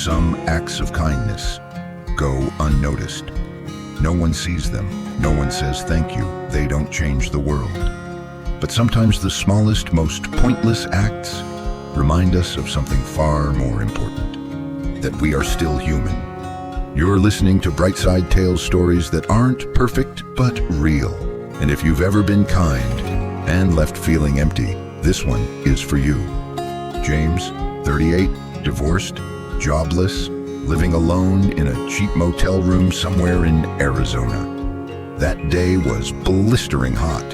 Some acts of kindness go unnoticed. No one sees them. No one says thank you. They don't change the world. But sometimes the smallest, most pointless acts remind us of something far more important, that we are still human. You're listening to Brightside Tales, stories that aren't perfect, but real. And if you've ever been kind and left feeling empty, this one is for you. James, 38, divorced, jobless, living alone in a cheap motel room somewhere in Arizona. That day was blistering hot.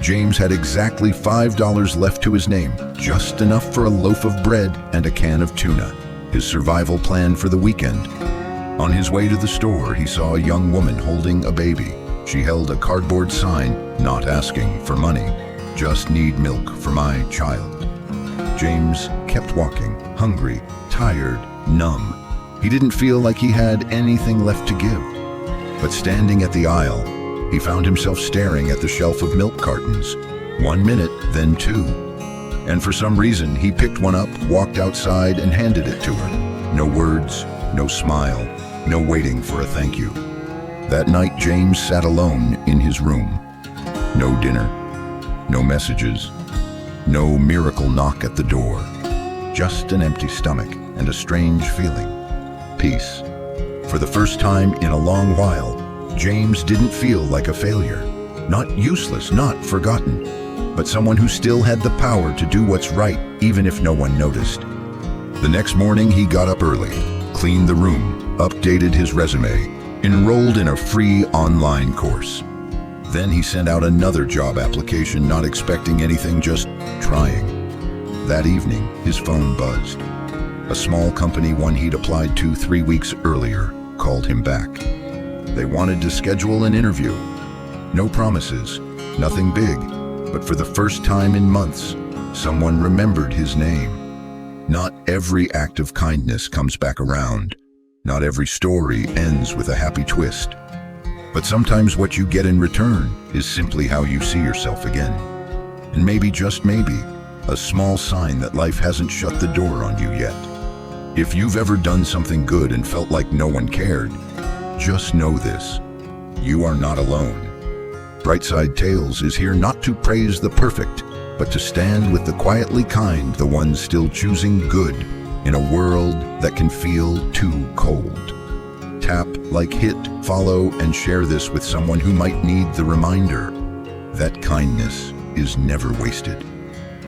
James had exactly $5 left to his name, just enough for a loaf of bread and a can of tuna, his survival plan for the weekend. On his way to the store, he saw a young woman holding a baby. She held a cardboard sign, not asking for money, "Just need milk for my child." James kept walking, hungry, tired, numb. He didn't feel like he had anything left to give. But standing at the aisle, he found himself staring at the shelf of milk cartons. 1 minute, then 2. And for some reason, he picked one up, walked outside, and handed it to her. No words, no smile, no waiting for a thank you. That night, James sat alone in his room. No dinner, no messages, no miracle knock at the door. Just an empty stomach and a strange feeling. Peace. For the first time in a long while, James didn't feel like a failure. Not useless, not forgotten, but someone who still had the power to do what's right, even if no one noticed. The next morning, he got up early, cleaned the room, updated his resume, enrolled in a free online course. Then he sent out another job application, not expecting anything, just trying. That evening, his phone buzzed. A small company, one he'd applied to 3 weeks earlier, called him back. They wanted to schedule an interview. No promises, nothing big, but for the first time in months, someone remembered his name. Not every act of kindness comes back around. Not every story ends with a happy twist. But sometimes what you get in return is simply how you see yourself again. And maybe, just maybe, a small sign that life hasn't shut the door on you yet. If you've ever done something good and felt like no one cared, just know this: you are not alone. Brightside Tales is here not to praise the perfect, but to stand with the quietly kind, the ones still choosing good in a world that can feel too cold. Tap, like, hit, follow, and share this with someone who might need the reminder that kindness is never wasted.